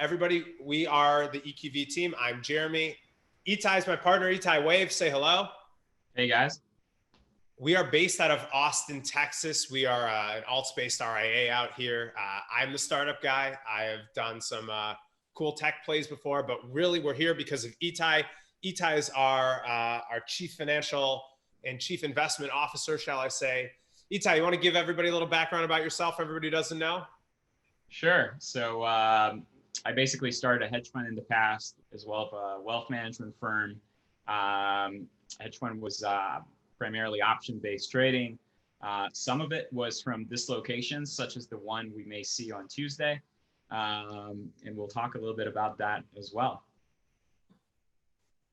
Everybody, we are the Equi team. I'm Jeremy. Itai is my partner. Itai, wave, say hello. Hey guys. We are based out of Austin, Texas. We are an alt-based RIA out here. I'm the startup guy. I have done some cool tech plays before, but really we're here because of Itai. Itai is our chief financial and chief investment officer, shall I say. Itai, you want to give everybody a little background about yourself, everybody who doesn't know? Sure. So I basically started a hedge fund in the past, as well as a wealth management firm. Hedge fund was primarily option-based trading. Some of it was from dislocations, such as the one we may see on Tuesday. And we'll talk a little bit about that as well.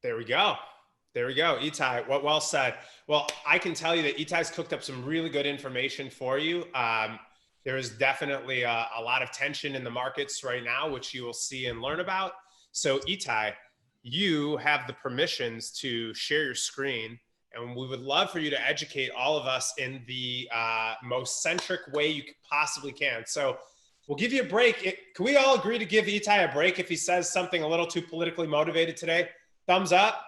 There we go. There we go. Itai, well said. Well, I can tell you that Itai's cooked up some really good information for you. There is definitely a lot of tension in the markets right now, which you will see and learn about. So Itai, you have the permissions to share your screen, and we would love for you to educate all of us in the most centric way you possibly can. So we'll give you a break. Can we all agree to give Itai a break if he says something a little too politically motivated today? Thumbs up.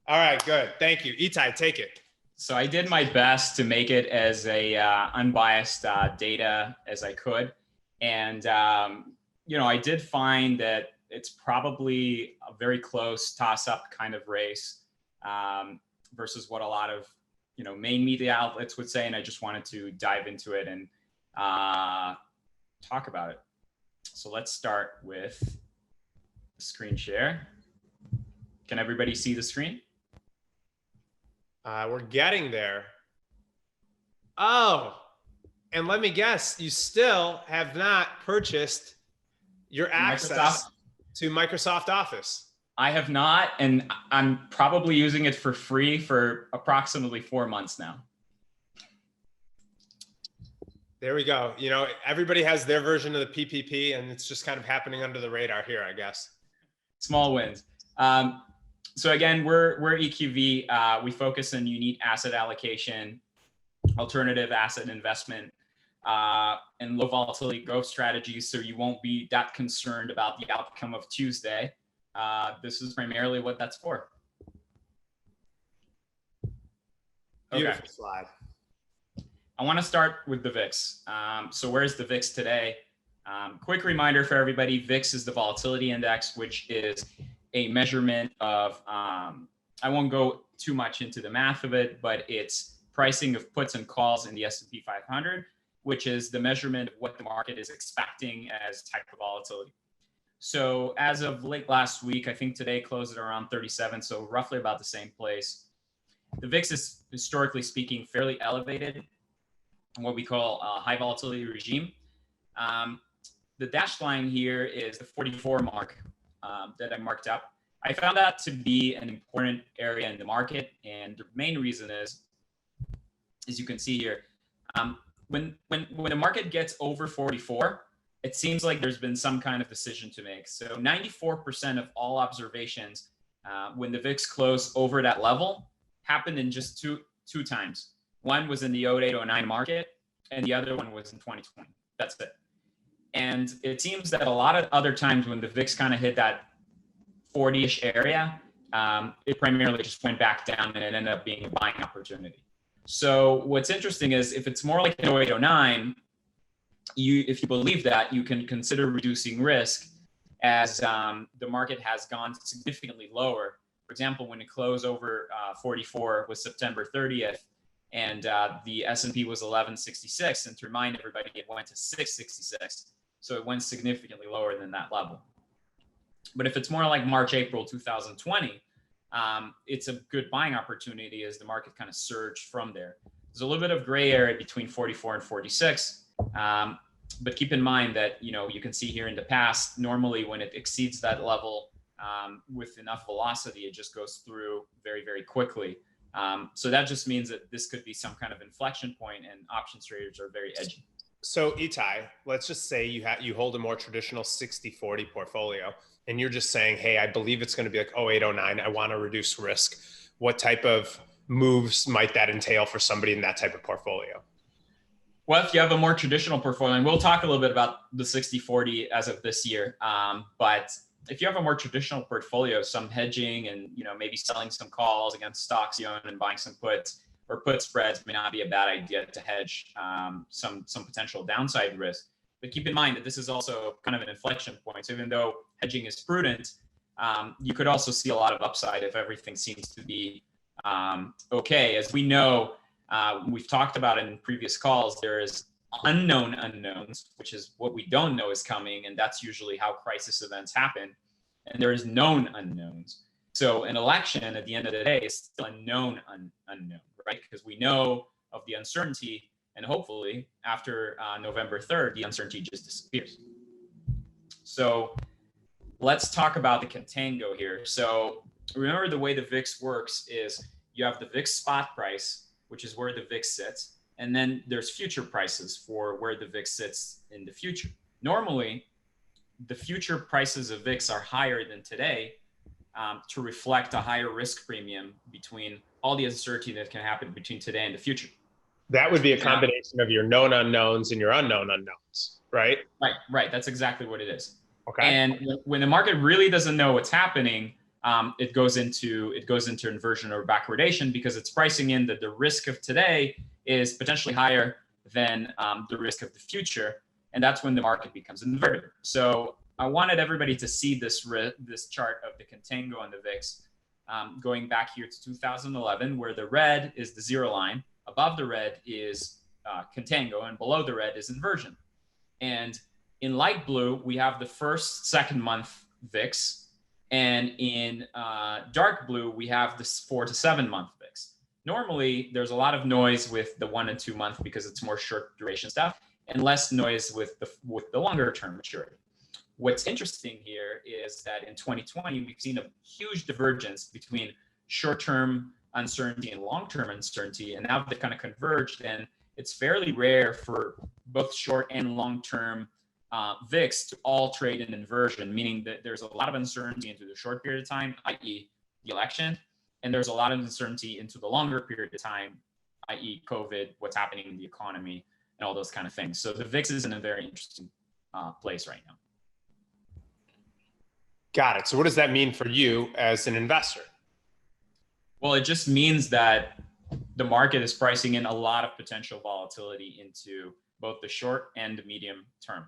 All right, good. Thank you. Itai, take it. So I did my best to make it as a unbiased data as I could. And, I did find that it's probably a very close toss-up kind of race versus what a lot of, main media outlets would say. And I just wanted to dive into it and talk about it. So let's start with screen share. Can everybody see the screen? We're getting there. Oh, and let me guess, you still have not purchased your access to Microsoft Office. I have not, and I'm probably using it for free for approximately 4 months now. There we go. Everybody has their version of the PPP, and it's just kind of happening under the radar here, I guess. Small wins. So again, we're EQV. We focus on unique asset allocation, alternative asset investment, and low volatility growth strategies. So you won't be that concerned about the outcome of Tuesday. This is primarily what that's for. Beautiful slide. I want to start with the VIX. So where's the VIX today? Quick reminder for everybody, VIX is the volatility index, which is a measurement of, I won't go too much into the math of it, but it's pricing of puts and calls in the S&P 500, which is the measurement of what the market is expecting as type of volatility. So as of late last week, I think today closed at around 37, so roughly about the same place. The VIX is, historically speaking, fairly elevated in what we call a high volatility regime. The dashed line here is the 44 mark. That I marked up. I found that to be an important area in the market, and the main reason is, as you can see here, when the market gets over 44, it seems like there's been some kind of decision to make. So 94% of all observations when the VIX closed over that level happened in just two times. One was in the 08-09 market, and the other one was in 2020. That's it. And it seems that a lot of other times when the VIX kind of hit that 40-ish area, it primarily just went back down and it ended up being a buying opportunity. So what's interesting is if it's more like an 08-09, if you believe that, you can consider reducing risk as the market has gone significantly lower. For example, when it closed over 44 was September 30th, and the S&P was 1166. And to remind everybody, it went to 666. So it went significantly lower than that level. But if it's more like March, April 2020, it's a good buying opportunity as the market kind of surged from there. There's a little bit of gray area between 44 and 46. But keep in mind that, you can see here in the past, normally when it exceeds that level with enough velocity, it just goes through very, very quickly. So that just means that this could be some kind of inflection point, and options traders are very edgy. So Itai, let's just say you hold a more traditional 60-40 portfolio, and you're just saying, hey, I believe it's going to be like 08-09. I want to reduce risk. What type of moves might that entail for somebody in that type of portfolio? Well, if you have a more traditional portfolio, and we'll talk a little bit about the 60-40 as of this year, but if you have a more traditional portfolio, some hedging and maybe selling some calls against stocks you own and buying some puts or put spreads may not be a bad idea to hedge some potential downside risk. But keep in mind that this is also kind of an inflection point. So even though hedging is prudent, you could also see a lot of upside if everything seems to be okay. As we know, we've talked about it in previous calls, there is unknown unknowns, which is what we don't know is coming. And that's usually how crisis events happen. And there is known unknowns. So an election at the end of the day is still a known unknown, right? Because we know of the uncertainty, and hopefully after November 3rd, the uncertainty just disappears. So let's talk about the contango here. So remember, the way the VIX works is you have the VIX spot price, which is where the VIX sits. And then there's future prices for where the VIX sits in the future. Normally, the future prices of VIX are higher than today to reflect a higher risk premium between all the uncertainty that can happen between today and the future. That would be a combination of your known unknowns and your unknown unknowns, right? Right. That's exactly what it is. Okay. And when the market really doesn't know what's happening, it goes into inversion or backwardation, because it's pricing in that the risk of today is potentially higher than the risk of the future, and that's when the market becomes inverted. So I wanted everybody to see this chart of the contango and the VIX going back here to 2011, where the red is the zero line, above the red is contango, and below the red is inversion. And in light blue, we have the second month VIX. And in dark blue, we have this 4 to 7 month VIX. Normally, there's a lot of noise with the 1 and 2 month because it's more short duration stuff, and less noise with the longer term maturity. What's interesting here is that in 2020, we've seen a huge divergence between short-term uncertainty and long-term uncertainty, and now they've kind of converged, and it's fairly rare for both short and long-term VIX to all trade in inversion, meaning that there's a lot of uncertainty into the short period of time, i.e. the election, and there's a lot of uncertainty into the longer period of time, i.e. COVID, what's happening in the economy, and all those kind of things. So the VIX is in a very interesting place right now. Got it. So what does that mean for you as an investor? Well, it just means that the market is pricing in a lot of potential volatility into both the short and the medium term.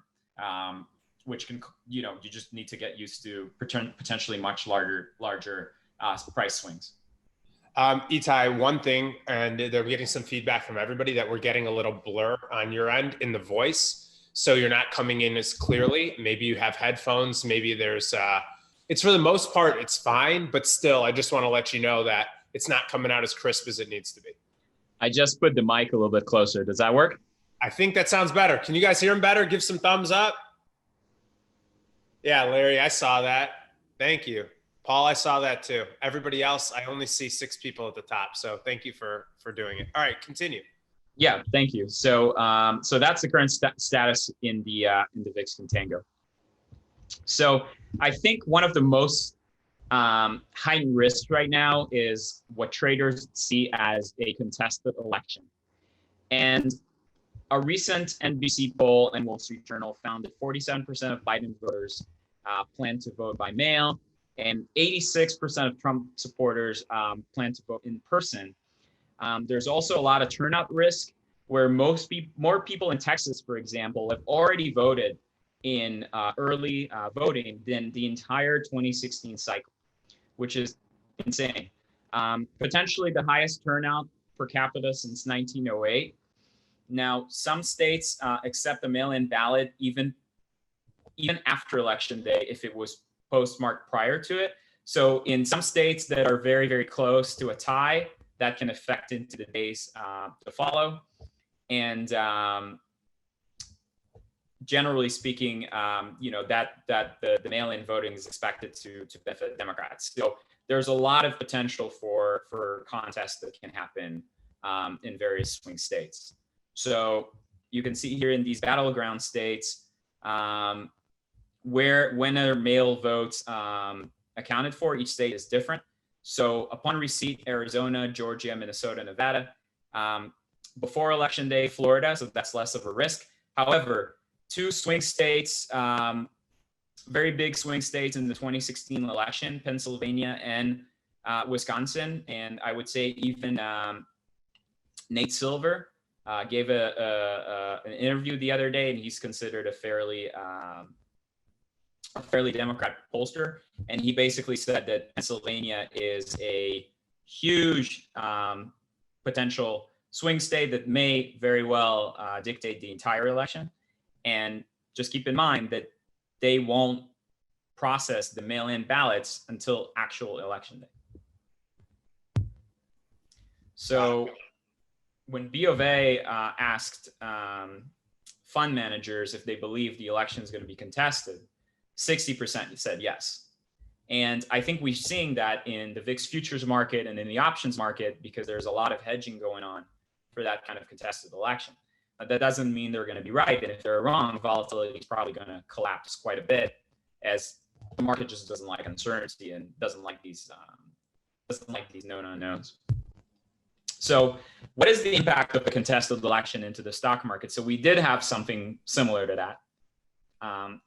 Which can, you just need to get used to potentially much larger price swings. Itai, one thing, and they're getting some feedback from everybody that we're getting a little blur on your end in the voice. So you're not coming in as clearly. Maybe you have headphones. Maybe there's, it's for the most part, it's fine. But still, I just want to let you know that it's not coming out as crisp as it needs to be. I just put the mic a little bit closer. Does that work? I think that sounds better. Can you guys hear him better? Give some thumbs up. Yeah, Larry, I saw that. Thank you. Paul, I saw that too. Everybody else, I only see 6 people at the top. So thank you for doing it. All right, continue. Yeah, thank you. So so that's the current status in the VIX contango. So I think one of the most heightened risks right now is what traders see as a contested election. And a recent NBC poll and Wall Street Journal found that 47% of Biden voters plan to vote by mail, and 86% of Trump supporters plan to vote in person. There's also a lot of turnout risk, where more people in Texas, for example, have already voted in early voting than the entire 2016 cycle, which is insane. Potentially the highest turnout per capita since 1908. Now, some states accept a mail-in ballot even after election day if it was postmarked prior to it. So in some states that are very, very close to a tie, that can affect into the days to follow. And generally speaking, that the mail-in voting is expected to benefit Democrats. So there's a lot of potential for contests that can happen in various swing states. So you can see here in these battleground states when are mail votes accounted for. Each state is different. So upon receipt, Arizona, Georgia, Minnesota, Nevada, before election day, Florida, so that's less of a risk. However, two swing states, very big swing states in the 2016 election, Pennsylvania and Wisconsin. And I would say even Nate Silver gave an interview the other day, and he's considered a fairly Democrat pollster. And he basically said that Pennsylvania is a huge potential swing state that may very well dictate the entire election. And just keep in mind that they won't process the mail-in ballots until actual election day. So when B of A asked fund managers if they believe the election is going to be contested, 60% said yes. And I think we're seeing that in the VIX futures market and in the options market, because there's a lot of hedging going on for that kind of contested election. That doesn't mean they're going to be right. And if they're wrong, volatility is probably going to collapse quite a bit, as the market just doesn't like uncertainty and doesn't like these known unknowns. So what is the impact of a contested election into the stock market? So we did have something similar to that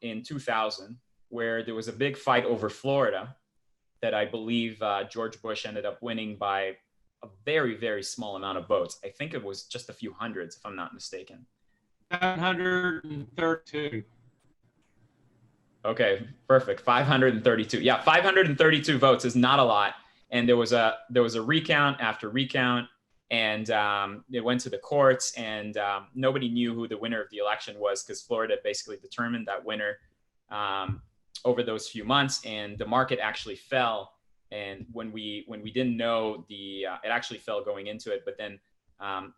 in 2000, where there was a big fight over Florida that I believe George Bush ended up winning by a very, very small amount of votes. I think it was just a few hundreds, if I'm not mistaken. 732. Okay, perfect. 532. Yeah, 532 votes is not a lot. And there was a recount after recount, and it went to the courts, and nobody knew who the winner of the election was, because Florida basically determined that winner over those few months, and the market actually fell. And when we didn't know it actually fell going into it, but then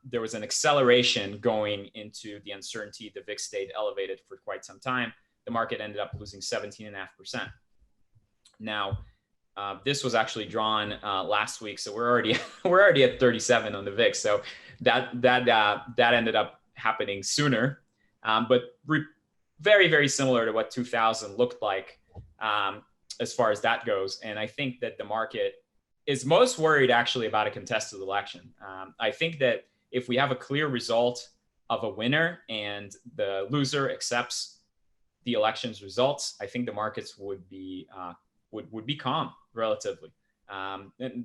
there was an acceleration going into the uncertainty. The VIX stayed elevated for quite some time. The market ended up losing 17.5%. Now, this was actually drawn last week, so we're already at 37 on the VIX. So that ended up happening sooner, but very, very similar to what 2000 looked like as far as that goes. And I think that the market is most worried actually about a contested election. I think that if we have a clear result of a winner and the loser accepts the election's results, I think the markets would be calm relatively,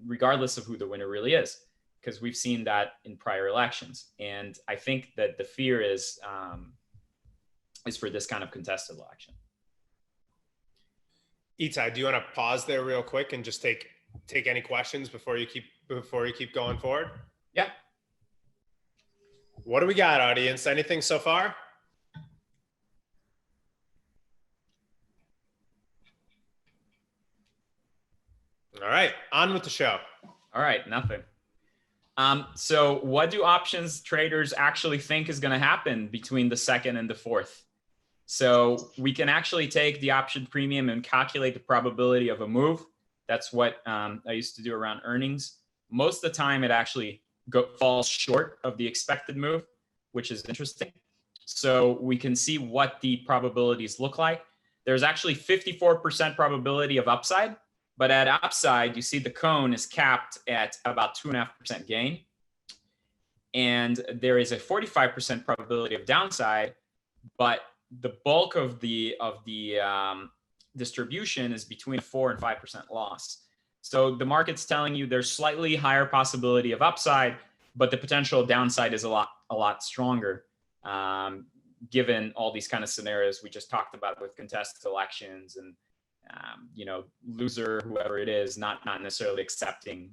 regardless of who the winner really is, because we've seen that in prior elections. And I think that the fear is for this kind of contested election. Itai, do you want to pause there real quick and just take any questions before you keep going forward? Yeah. What do we got, audience? Anything so far? All right, on with the show. All right, nothing. So what do options traders actually think is going to happen between the 2nd and the 4th? So we can actually take the option premium and calculate the probability of a move. That's what I used to do around earnings. Most of the time, it actually falls short of the expected move, which is interesting. So we can see what the probabilities look like. There's actually 54% probability of upside, but at upside, you see the cone is capped at about 2.5% gain. And there is a 45% probability of downside, but the bulk of the distribution is between 4 and 5% loss. So the market's telling you there's slightly higher possibility of upside, but the potential downside is a lot stronger, given all these kind of scenarios we just talked about with contested elections and loser, whoever it is, not necessarily accepting,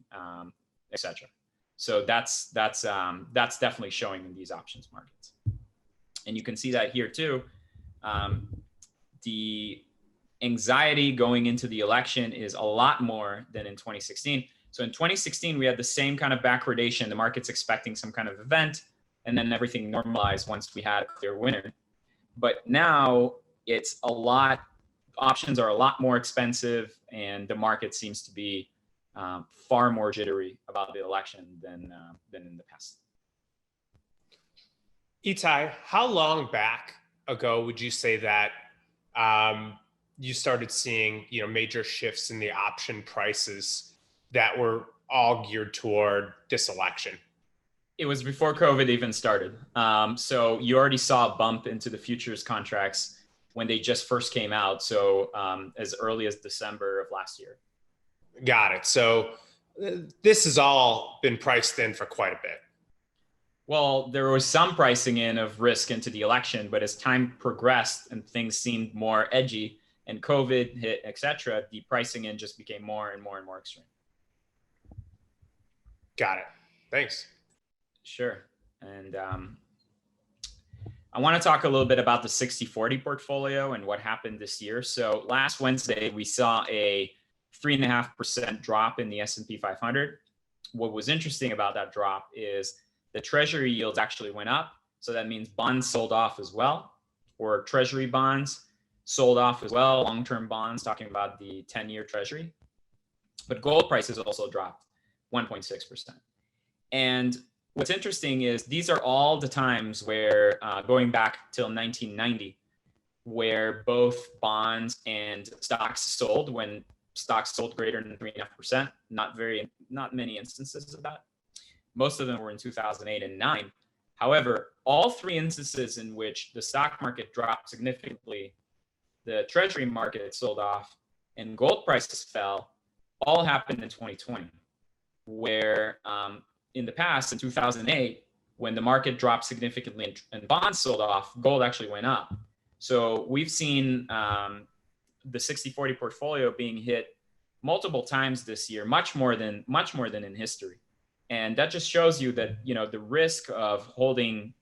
etc. So that's definitely showing in these options markets, and you can see that here too. The anxiety going into the election is a lot more than in 2016. So in 2016, we had the same kind of backwardation. The market's expecting some kind of event, and then everything normalized once we had a clear winner. But now it's options are a lot more expensive, and the market seems to be far more jittery about the election than in the past. Itai, how long back ago would you say that you started seeing major shifts in the option prices that were all geared toward this election? It was before COVID even started. So you already saw a bump into the futures contracts when they just first came out. So as early as December of last year. Got it. So this has all been priced in for quite a bit. Well, there was some pricing in of risk into the election, but as time progressed and things seemed more edgy and COVID hit, etc., the pricing in just became more and more and more extreme. Got it. Thanks. Sure. And I want to talk a little bit about the 60/40 portfolio and what happened this year. So last Wednesday, we saw a 3.5% drop in the S&P 500. What was interesting about that drop is the treasury yields actually went up. So that means bonds sold off as well, or treasury bonds sold off as well, long-term bonds, talking about the 10-year treasury. But gold prices also dropped 1.6%. And what's interesting is these are all the times where, going back till 1990, where both bonds and stocks sold when stocks sold greater than 3.5%. Not many instances of that. Most of them were in 2008 and 9. However, all three instances in which the stock market dropped significantly, the treasury market sold off, and gold prices fell, all happened in 2020, where in the past, in 2008, when the market dropped significantly and bonds sold off, gold actually went up. So we've seen the 60/40 portfolio being hit multiple times this year, much more than in history. And that just shows you that, the risk of holding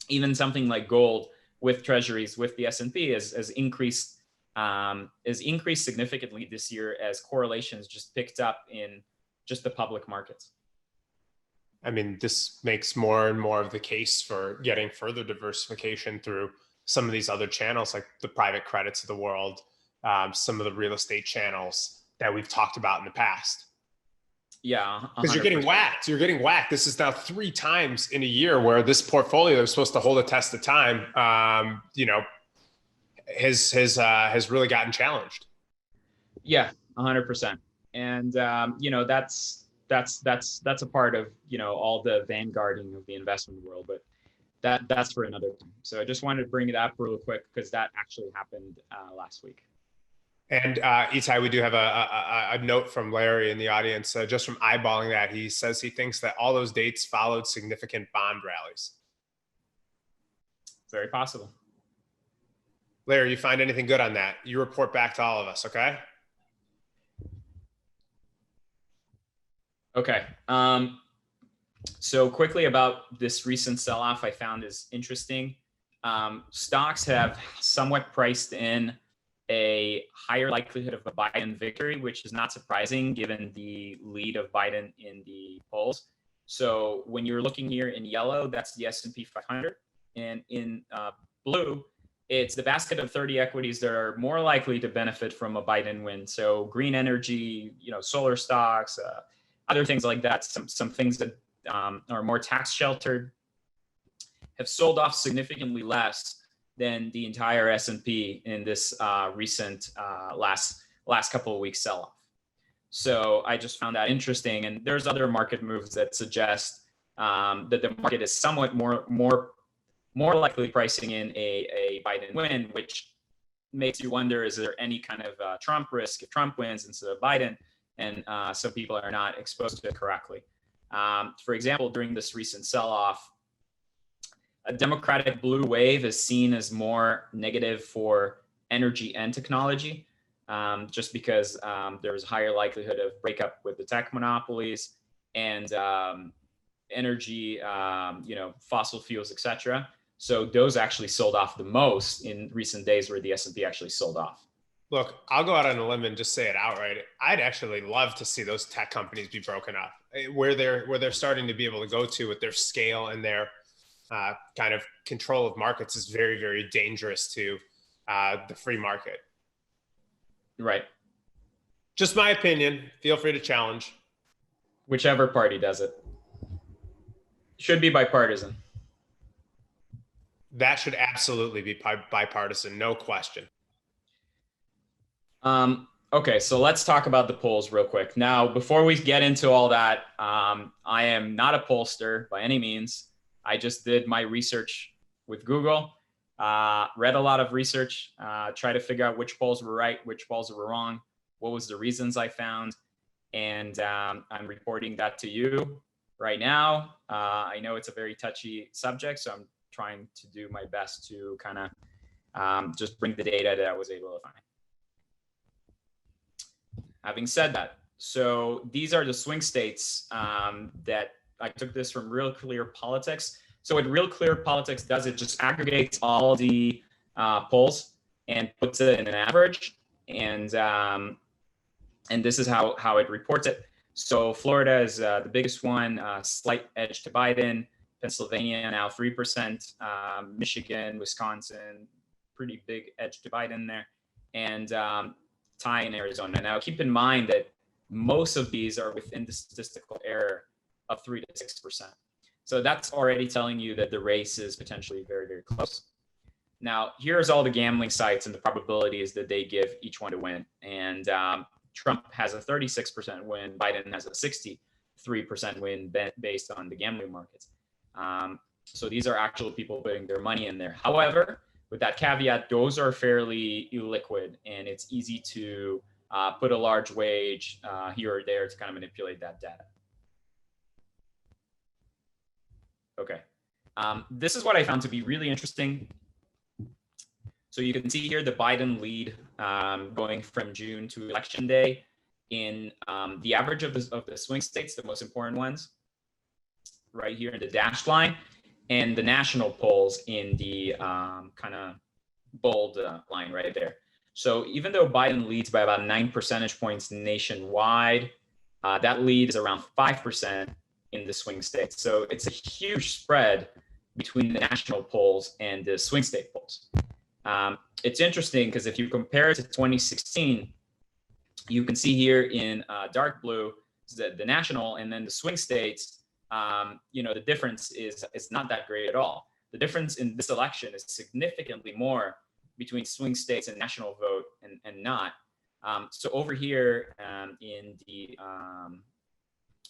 even something like gold with treasuries, with the S&P has increased significantly this year as correlations just picked up in just the public markets. I mean, this makes more and more of the case for getting further diversification through some of these other channels, like the private credits of the world, some of the real estate channels that we've talked about in the past. Yeah, because you're getting whacked. You're getting whacked. This is now 3 times in a year where this portfolio is supposed to hold a test of time. Has really gotten challenged. Yeah, 100%. And that's a part of all the vanguarding of the investment world, but that's for another time. So I just wanted to bring it up real quick because that actually happened last week. And Itai, we do have a note from Larry in the audience, just from eyeballing that. He says he thinks that all those dates followed significant bond rallies. Very possible. Larry, you find anything good on that? You report back to all of us, okay? Okay. So quickly about this recent sell-off I found is interesting. Stocks have somewhat priced in a higher likelihood of a Biden victory, which is not surprising given the lead of Biden in the polls. So when you're looking here in yellow, that's the S&P 500. And in blue, it's the basket of 30 equities that are more likely to benefit from a Biden win. So green energy, solar stocks, other things like that. Some things that are more tax sheltered have sold off significantly less than the entire S&P in this recent last couple of weeks sell-off. So I just found that interesting. And there's other market moves that suggest that the market is somewhat more likely pricing in a Biden win, which makes you wonder, is there any kind of Trump risk if Trump wins instead of Biden? And some people are not exposed to it correctly. For example, during this recent sell-off, a Democratic blue wave is seen as more negative for energy and technology, just because there's a higher likelihood of breakup with the tech monopolies and energy, fossil fuels, etc. So those actually sold off the most in recent days, where the S&P actually sold off. Look, I'll go out on a limb and just say it outright. I'd actually love to see those tech companies be broken up, where they're starting to be able to go to with their scale and their kind of control of markets is very, very dangerous to the free market. Right. Just my opinion. Feel free to challenge. Whichever party does it. Should be bipartisan. That should absolutely be bipartisan, no question. Okay, so let's talk about the polls real quick. Now, before we get into all that, I am not a pollster by any means. I just did my research with Google, read a lot of research, try to figure out which polls were right, which polls were wrong, what was the reasons I found, and I'm reporting that to you right now. I know it's a very touchy subject, so I'm trying to do my best to kind of just bring the data that I was able to find. Having said that, so these are the swing states that I took this from Real Clear Politics. So what Real Clear Politics does, it just aggregates all the polls and puts it in an average, and this is how it reports it. So Florida is the biggest one, slight edge to Biden. Pennsylvania now 3%, Michigan, Wisconsin, pretty big edge to Biden there, and tie in Arizona. Now, keep in mind that most of these are within the statistical error of 3 to 6%. So that's already telling you that the race is potentially very, very close. Now, here's all the gambling sites and the probabilities that they give each one to win. And Trump has a 36% win, Biden has a 63% win based on the gambling markets. So these are actual people putting their money in there. However, with that caveat, those are fairly illiquid, and it's easy to put a large wage here or there to kind of manipulate that data. Okay. This is what I found to be really interesting. So you can see here the Biden lead going from June to election day in the average of the swing states, the most important ones, right here in the dashed line, and the national polls in the kind of bold line right there. So even though Biden leads by about 9 percentage points nationwide, that lead is around 5% in the swing states. So it's a huge spread between the national polls and the swing state polls. It's interesting because if you compare it to 2016, you can see here in dark blue the national and then the swing states. The difference is not that great at all. The difference in this election is significantly more between swing states and national vote and not. So over here in the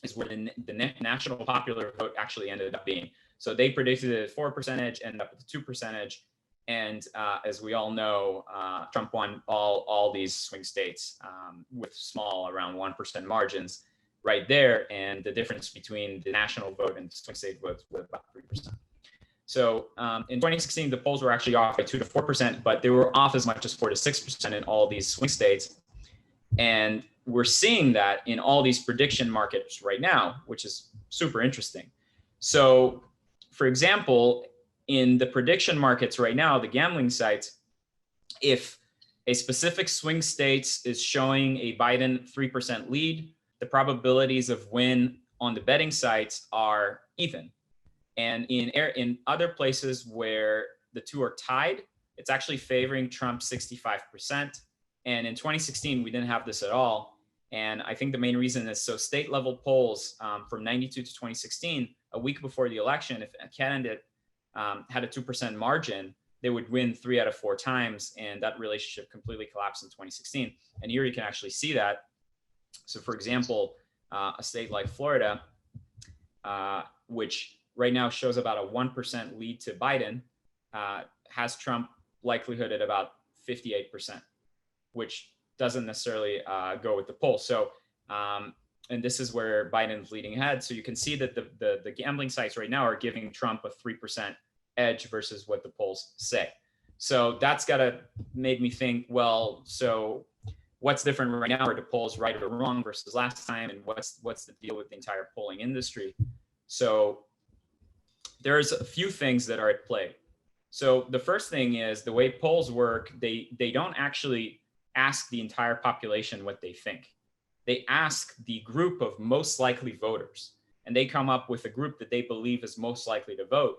is where the national popular vote actually ended up being. So they predicted a 4%, ended up with a 2%. And as we all know, Trump won all these swing states with small, around 1% margins right there. And the difference between the national vote and the swing state votes was about 3%. So in 2016, the polls were actually off by 2 to 4%, but they were off as much as 4 to 6% in all these swing states. And we're seeing that in all these prediction markets right now, which is super interesting. So, for example, in the prediction markets right now, the gambling sites, if a specific swing state is showing a Biden 3% lead, the probabilities of win on the betting sites are even. And in other places where the two are tied, it's actually favoring Trump 65%. And in 2016, we didn't have this at all. And I think the main reason is so state level polls from 92 to 2016, a week before the election, if a candidate had a 2% margin, they would win 3 out of 4 times. And that relationship completely collapsed in 2016. And here you can actually see that. So for example, a state like Florida, which right now shows about a 1% lead to Biden, has Trump likelihood at about 58%, which doesn't necessarily go with the poll. So, and this is where Biden's leading ahead. So you can see that the gambling sites right now are giving Trump a 3% edge versus what the polls say. So that's gotta make me think, well, so what's different right now? Are the polls right or wrong versus last time? And what's the deal with the entire polling industry? So there's a few things that are at play. So the first thing is the way polls work, they don't actually ask the entire population what they think. They ask the group of most likely voters, and they come up with a group that they believe is most likely to vote,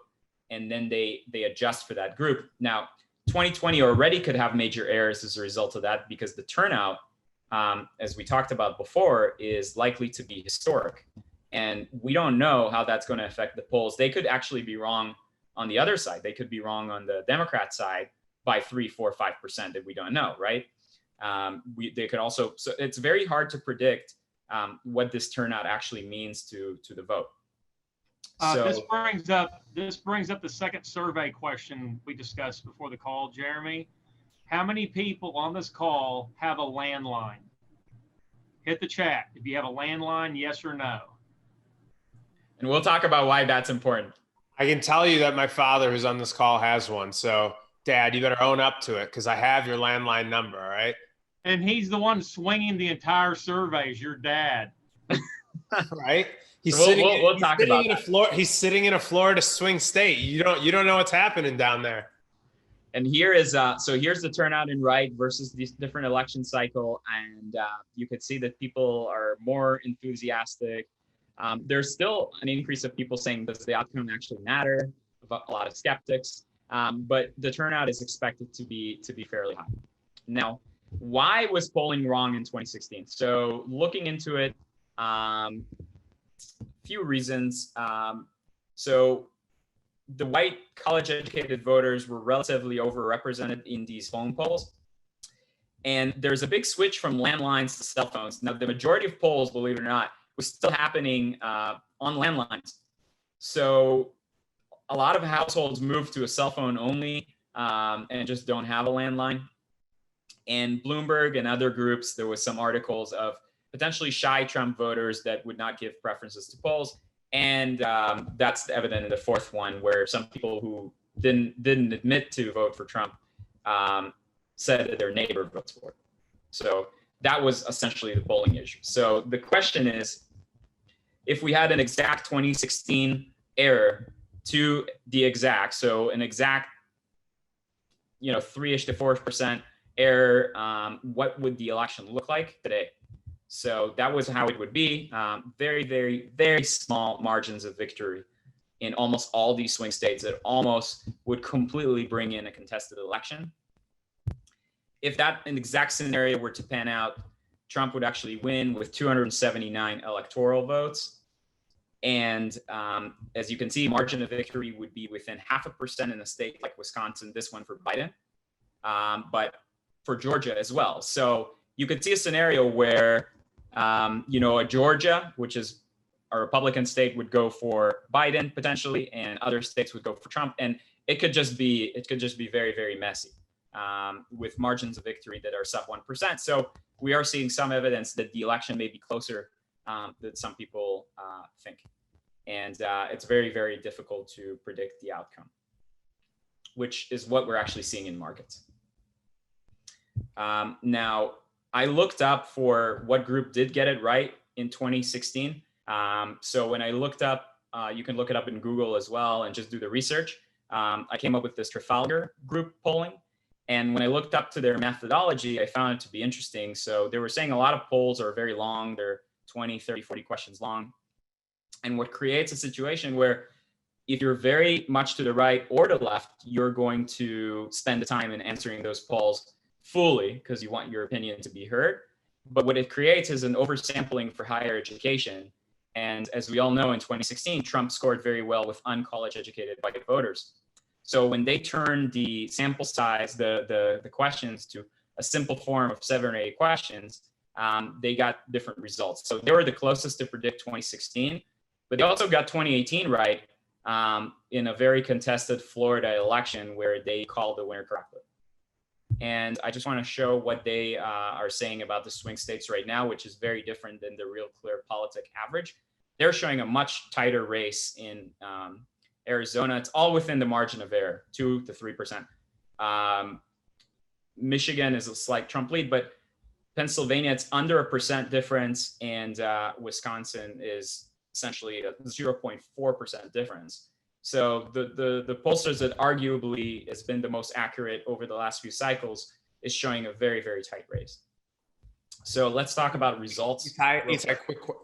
and then they adjust for that group. Now, 2020 already could have major errors as a result of that because the turnout, as we talked about before, is likely to be historic. And we don't know how that's going to affect the polls. They could actually be wrong on the other side. They could be wrong on the Democrat side by 3, 4, 5% that we don't know, right? They could also, so it's very hard to predict what this turnout actually means to the vote. This brings up the second survey question we discussed before the call, Jeremy. How many people on this call have a landline? Hit the chat if you have a landline, yes or no. And we'll talk about why that's important. I can tell you that my father, who's on this call, has one. So, Dad, you better own up to it because I have your landline number, all right? And he's the one swinging the entire surveys, your dad. Right? He's So we'll talk about that. He's sitting in a Florida swing state. You don't know what's happening down there. And here is so here's the turnout in right versus this different election cycle, and you could see that people are more enthusiastic. There's still an increase of people saying, does the outcome actually matter? A lot of skeptics, but the turnout is expected to be fairly high. Now, why was polling wrong in 2016? So looking into it, few reasons. So the white college-educated voters were relatively overrepresented in these phone polls. And there's a big switch from landlines to cell phones. Now, the majority of polls, believe it or not, was still happening on landlines. So a lot of households moved to a cell phone only and just don't have a landline. And Bloomberg and other groups, there was some articles of potentially shy Trump voters that would not give preferences to polls. And that's evident in the fourth one, where some people who didn't admit to vote for Trump said that their neighbor votes for it. So that was essentially the polling issue. So the question is, if we had an exact 2016 error to the exact, so an exact, 3-ish to 4% error, what would the election look like today? So that was how it would be. Very, very, very small margins of victory in almost all these swing states that almost would completely bring in a contested election. If that an exact scenario were to pan out, Trump would actually win with 279 electoral votes. And as you can see, margin of victory would be within 0.5% in a state like Wisconsin, this one for Biden, but for Georgia as well. So you could see a scenario where, a Georgia, which is a Republican state, would go for Biden potentially, and other states would go for Trump. And it could just be very, very messy with margins of victory that are sub 1%. So we are seeing some evidence that the election may be closer than some people think. And it's very, very difficult to predict the outcome, which is what we're actually seeing in markets. Now, I looked up for what group did get it right in 2016. So when I looked up, you can look it up in Google as well and just do the research. I came up with this Trafalgar group polling. And when I looked up to their methodology, I found it to be interesting. So they were saying a lot of polls are very long. They're 20, 30, 40 questions long. And what creates a situation where if you're very much to the right or the left, you're going to spend the time in answering those polls fully because you want your opinion to be heard. But what it creates is an oversampling for higher education. And as we all know, in 2016, Trump scored very well with uncollege educated white voters. So when they turned the sample size, the questions to a simple form of 7 or 8 questions, they got different results. So they were the closest to predict 2016, but they also got 2018 right in a very contested Florida election where they called the winner correctly. And I just want to show what they are saying about the swing states right now, which is very different than the Real Clear Politic average. They're showing a much tighter race in Arizona. It's all within the margin of error, 2 to 3%. Michigan is a slight Trump lead, but Pennsylvania, it's under 1% difference, and Wisconsin is essentially a 0.4% difference. So the pollsters that arguably has been the most accurate over the last few cycles is showing a very, very tight race. So let's talk about results. It's a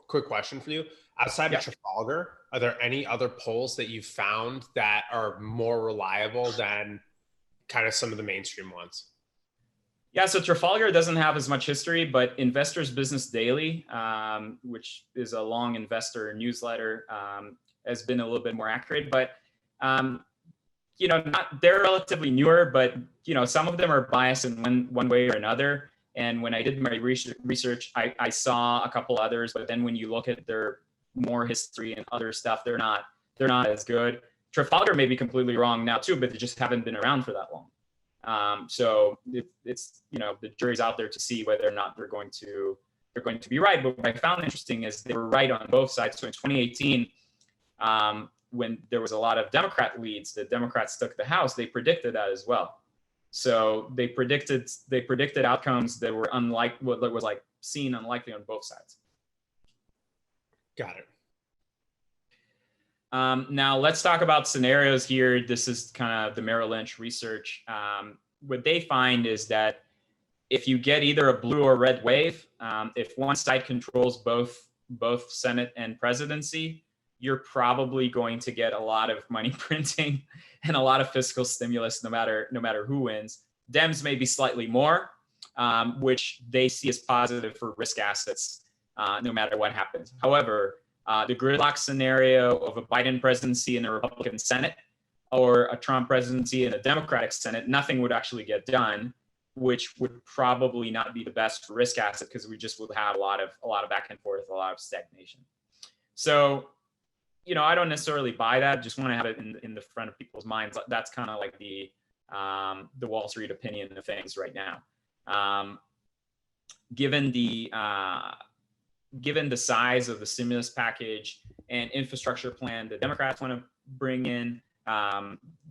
quick question for you. Outside of Trafalgar, are there any other polls that you've found that are more reliable than kind of some of the mainstream ones? Yeah, so Trafalgar doesn't have as much history, but Investors Business Daily, which is a long investor newsletter, has been a little bit more accurate. But they're relatively newer, but some of them are biased in one way or another. And when I did my research, I saw a couple others, but then when you look at their more history and other stuff, they're not as good. Trafalgar may be completely wrong now too, but they just haven't been around for that long. So it's, you know, the jury's out there to see whether or not they're going to be right. But what I found interesting is they were right on both sides. So in 2018, when there was a lot of Democrat leads, the Democrats took the House, they predicted that as well. So they predicted outcomes that were that was like seen unlikely on both sides. Got it. Now let's talk about scenarios here. This is kind of the Merrill Lynch research. What they find is that if you get either a blue or red wave, if one side controls both Senate and presidency, you're probably going to get a lot of money printing and a lot of fiscal stimulus, no matter who wins. Dems may be slightly more, which they see as positive for risk assets, no matter what happens. However, the gridlock scenario of a Biden presidency in a Republican Senate or a Trump presidency in a Democratic Senate, nothing would actually get done, which would probably not be the best for risk asset because we just would have a lot of back and forth, a lot of stagnation. So, you know, I don't necessarily buy that. Just want to have it in the front of people's minds. That's kind of like the Wall Street opinion of things right now. Given the size of the stimulus package and infrastructure plan the Democrats want to bring in,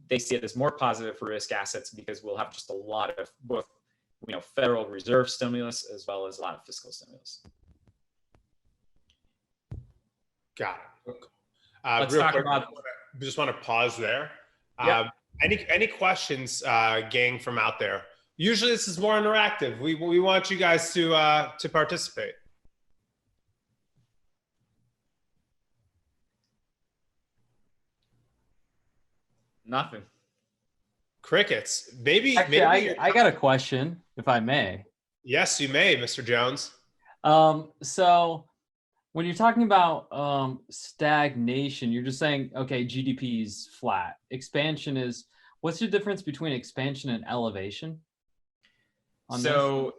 they see it as more positive for risk assets because we'll have just a lot of both, you know, Federal Reserve stimulus as well as a lot of fiscal stimulus. Got it. Let's real talk quick, about. just want to pause there. Yep. Any questions, gang, from out there? Usually this is more interactive. We want you guys to participate. Nothing. Crickets. Maybe. Actually, maybe I got a question, if I may. Yes, you may, Mr. Jones. So when you're talking about stagnation, you're just saying, okay, GDP is flat. Expansion is, what's the difference between expansion and elevation? So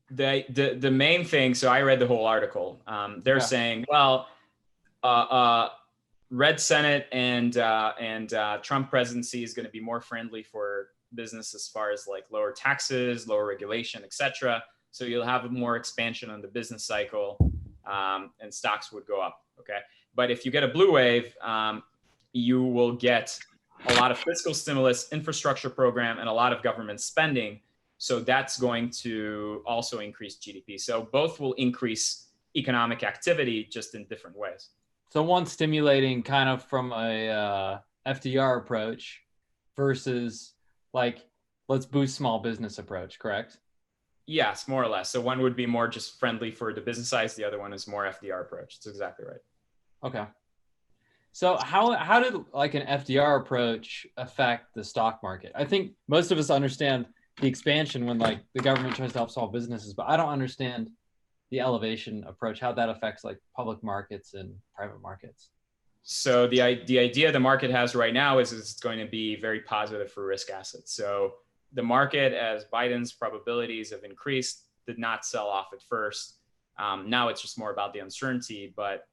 the main thing, so I read the whole article. They're saying, well, red Senate and Trump presidency is going to be more friendly for business as far as like lower taxes, lower regulation, etc. So you'll have more expansion on the business cycle, and stocks would go up. Okay, but if you get a blue wave, you will get a lot of fiscal stimulus, infrastructure program, and a lot of government spending. So that's going to also increase GDP. So both will increase economic activity, just in different ways. So one stimulating kind of from a FDR approach versus like, let's boost small business approach, correct? Yes, more or less. So one would be more just friendly for the business size. The other one is more FDR approach. That's exactly right. Okay. So how did like an FDR approach affect the stock market? I think most of us understand the expansion when like the government tries to help small businesses, but I don't understand the elevation approach, how that affects like public markets and private markets. So the idea the market has right now is it's going to be very positive for risk assets. So the market, as Biden's probabilities have increased, did not sell off at first. Now it's just more about the uncertainty. But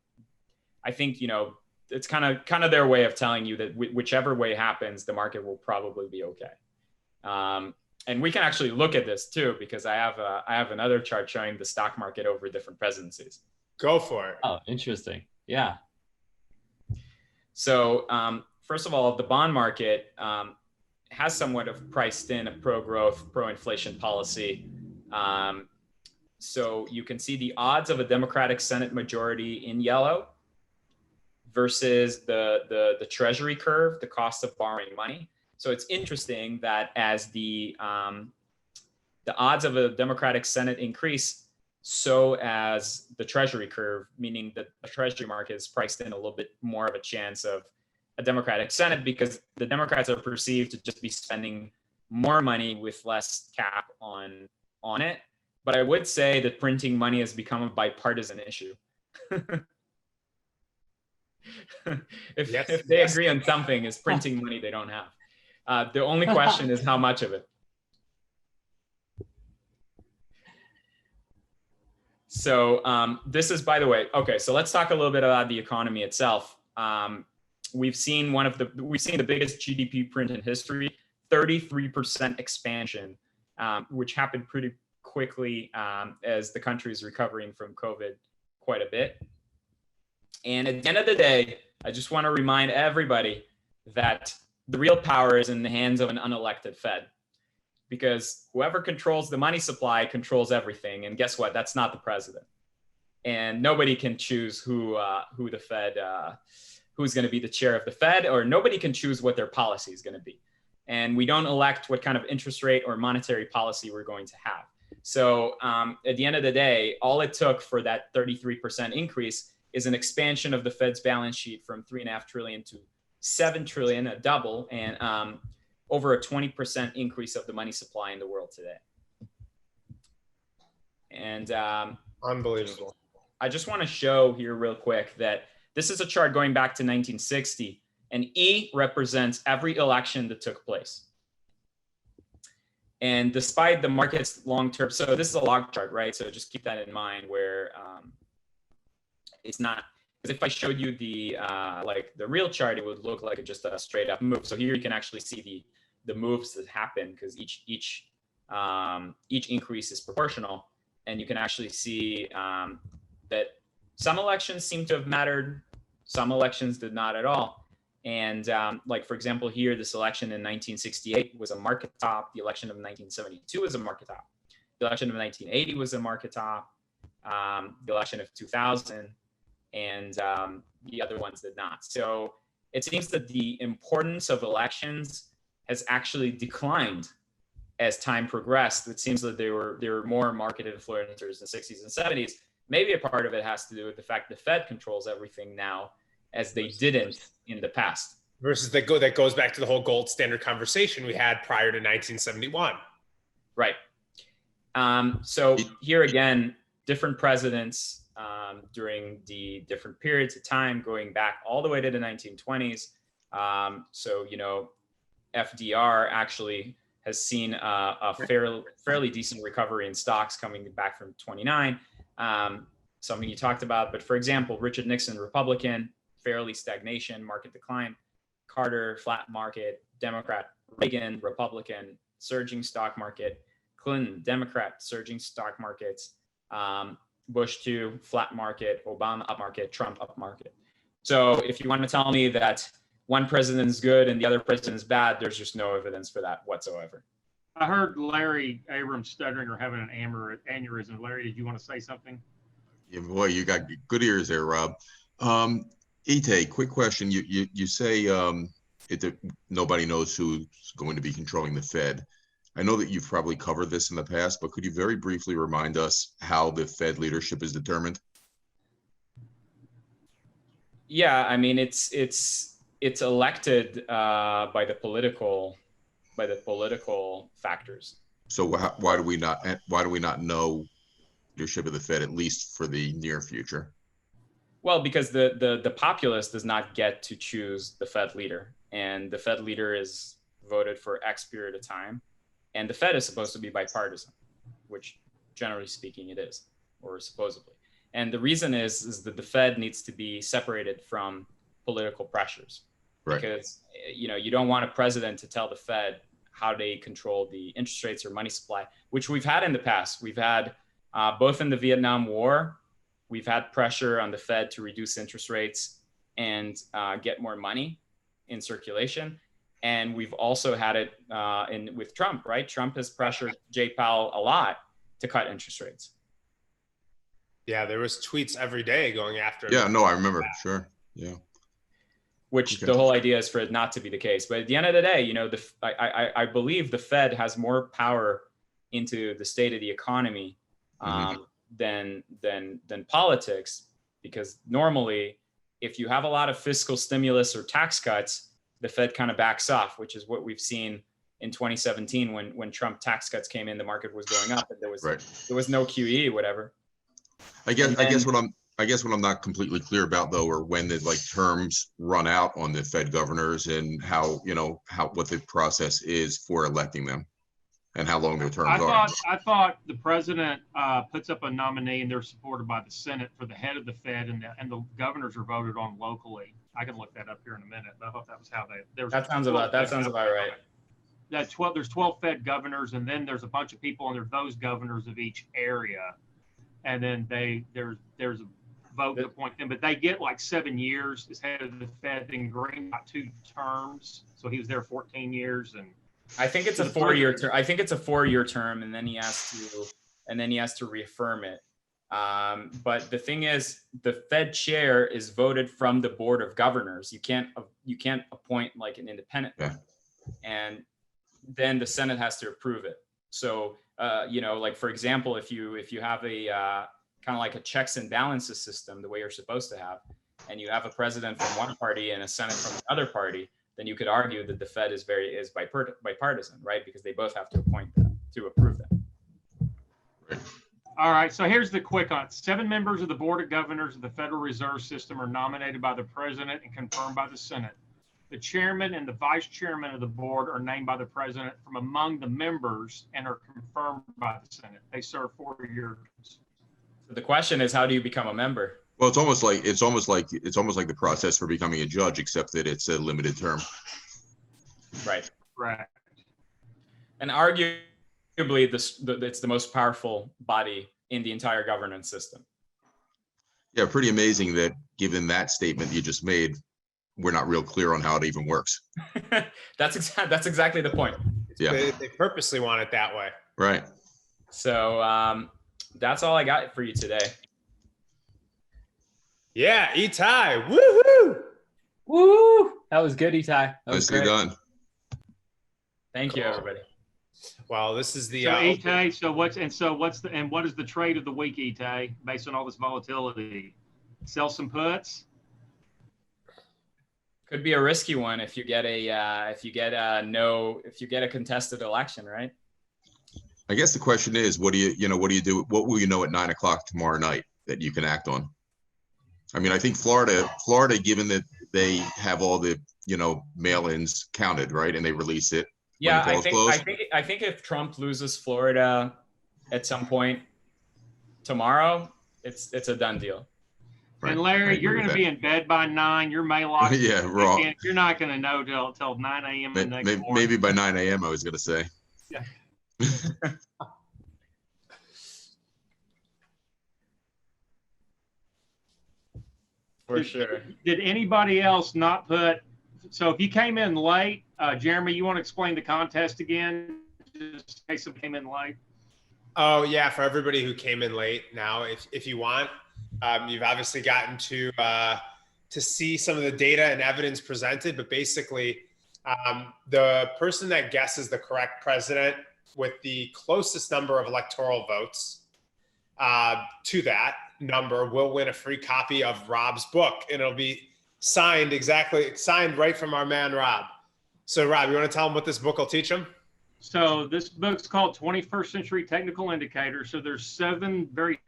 I think, you know, it's kind of their way of telling you that whichever way happens, the market will probably be okay. And we can actually look at this too, because I have another chart showing the stock market over different presidencies. Go for it. Oh, interesting. Yeah. So first of all, the bond market has somewhat of priced in a pro-growth, pro-inflation policy. So you can see the odds of a Democratic Senate majority in yellow versus the Treasury curve, the cost of borrowing money. So it's interesting that as the odds of a Democratic Senate increase, so as the Treasury curve, meaning that the Treasury market is priced in a little bit more of a chance of a Democratic Senate, because the Democrats are perceived to just be spending more money with less cap on it. But I would say that printing money has become a bipartisan issue. If they agree on something, is printing money they don't have. The only question is how much of it. So this is, by the way, okay. So let's talk a little bit about the economy itself. We've seen the biggest GDP print in history, 33% expansion, which happened pretty quickly as the country is recovering from COVID quite a bit. And at the end of the day, I just want to remind everybody that the real power is in the hands of an unelected Fed, because whoever controls the money supply controls everything. And guess what? That's not the president. And nobody can choose who the Fed, who's going to be the chair of the Fed, or nobody can choose what their policy is going to be. And we don't elect what kind of interest rate or monetary policy we're going to have. So at the end of the day, all it took for that 33% increase is an expansion of the Fed's balance sheet from 3.5 trillion to 7 trillion, a double, and over a 20% increase of the money supply in the world today. And unbelievable. I just want to show here real quick that this is a chart going back to 1960, and E represents every election that took place. And despite the market's long-term, so this is a log chart, right? So just keep that in mind, where it's not, because if I showed you the like the real chart, it would look like just a straight up move. So here you can actually see the moves that happen, because each increase is proportional, and you can actually see that some elections seem to have mattered, some elections did not at all. And like, for example, here, this election in 1968 was a market top. The election of 1972 was a market top. The election of 1980 was a market top. The election of 2000 and the other ones did not. So it seems that the importance of elections has actually declined as time progressed. It seems that there were more market influencers in the 60s and 70s. Maybe a part of it has to do with the fact the Fed controls everything now, as they didn't in the past. Versus that goes back to the whole gold standard conversation we had prior to 1971. Right. So here again, different presidents during the different periods of time, going back all the way to the 1920s. So, you know, FDR actually has seen a fairly decent recovery in stocks coming back from 29. Something you talked about, but for example, Richard Nixon, Republican, fairly stagnation, market decline. Carter, flat market. Democrat. Reagan, Republican, surging stock market. Clinton, Democrat, surging stock markets. Bush 2, flat market. Obama, up market. Trump, up market. So if you want to tell me that one president is good and the other president is bad, there's just no evidence for that whatsoever. I heard Larry Abrams stuttering or having an aneurysm. Larry, did you want to say something? Yeah, boy, you got good ears there, Rob. Ite, quick question. You say nobody knows who's going to be controlling the Fed. I know that you've probably covered this in the past, but could you very briefly remind us how the Fed leadership is determined? Yeah, I mean, it's elected by the political factors. So why do we not know leadership of the Fed, at least for the near future? Well, because the populace does not get to choose the Fed leader, and the Fed leader is voted for X period of time, and the Fed is supposed to be bipartisan, which generally speaking it is, or supposedly. And the reason is that the Fed needs to be separated from political pressures, right? Because you don't want a president to tell the Fed how they control the interest rates or money supply, which we've had in the past. We've had both in the Vietnam War. We've had pressure on the Fed to reduce interest rates and get more money in circulation. And we've also had it with Trump, right? Trump has pressured Jay Powell a lot to cut interest rates. Yeah, there was tweets every day going after. Yeah, no, I remember. Sure. Yeah. Which the whole idea is for it not to be the case. But at the end of the day, I believe the Fed has more power into the state of the economy than politics, because normally if you have a lot of fiscal stimulus or tax cuts, the Fed kind of backs off, which is what we've seen in 2017 when Trump tax cuts came in. The market was going up, and there was no QE, whatever. I guess what I'm not completely clear about though, are when the terms run out on the Fed governors, and how what the process is for electing them. and how long their terms are. I thought the president puts up a nominee and they're supported by the Senate for the head of the Fed, and the governors are voted on locally. I can look that up here in a minute. But I thought that was how that sounds about right. There's 12 Fed governors, and then there's a bunch of people under those governors of each area, and then there's a vote to appoint them, but they get like 7 years as head of the Fed. Then Green got 2 terms, so he was there 14 years, and I think it's a 4-year term. I think it's a 4-year term, and then he has to reaffirm it. But the thing is, the Fed chair is voted from the board of governors. You can't appoint like an independent, and then the Senate has to approve it. So like for example, if you have a kind of like a checks and balances system, the way you're supposed to have, and you have a president from one party and a Senate from another party, then you could argue that the Fed is bipartisan, right? Because they both have to appoint them to approve them. Right. All right, so here's the quick on it. 7 members of the Board of Governors of the Federal Reserve System are nominated by the President and confirmed by the Senate. The chairman and the vice chairman of the board are named by the President from among the members and are confirmed by the Senate. They serve 4 years. So the question is, how do you become a member? Well, it's almost like the process for becoming a judge, except that it's a limited term. Right. Right. And arguably, it's the most powerful body in the entire governance system. Yeah, pretty amazing that given that statement you just made, we're not real clear on how it even works. That's exactly the point. Yeah. They purposely want it that way. Right. So that's all I got for you today. Yeah, Etai, woo-hoo! Woo! That was good, Etai. That was Nicely great. done. Thank you, everybody. Well, this is the So Etai, what is the trade of the week, Etai, based on all this volatility? Sell some puts? Could be a risky one if you get a contested election, right? I guess the question is, what do you do? What will you know at 9 o'clock tomorrow night that you can act on? I mean, I think Florida, given that they have all the, mail-ins counted, right? And they release it. Yeah, I think if Trump loses Florida at some point tomorrow, it's a done deal. Right. And Larry, you're going to be in bed by 9. Your mail lock. Yeah, wrong. You're not going to know till 9 a.m. the next morning. Maybe by 9 a.m. I was going to say. Yeah. For sure. Did anybody else not put? So if you came in late, Jeremy, you want to explain the contest again, just in case someone came in late? Oh yeah, for everybody who came in late. Now, if you want, you've obviously gotten to see some of the data and evidence presented, but basically, the person that guesses the correct president with the closest number of electoral votes to that number will win a free copy of Rob's book, and it'll be signed right from our man Rob. So Rob, you want to tell him what this book will teach him? So this book's called 21st Century Technical Indicators. So there's 7 very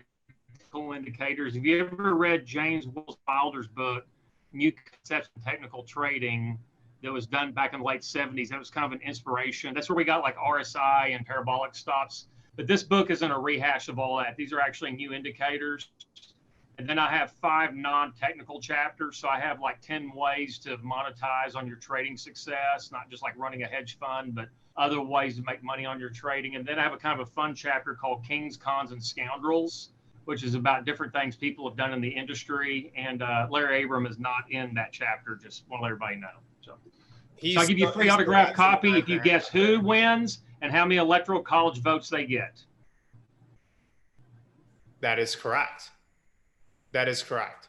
technical indicators. Have you ever read James Wilder's book, New Concepts of Technical Trading, that was done back in the late 70s? That was kind of an inspiration. That's where we got like RSI and parabolic stops. But this book isn't a rehash of all that. These are actually new indicators. And then I have 5 non-technical chapters. So I have like 10 ways to monetize on your trading success, not just like running a hedge fund, but other ways to make money on your trading. And then I have a kind of a fun chapter called Kings, Cons, and Scoundrels, which is about different things people have done in the industry. And Larry Abram is not in that chapter. Just want to let everybody know. So I'll give you a free autographed copy if you guess who wins and how many electoral college votes they get. That is correct. That is correct.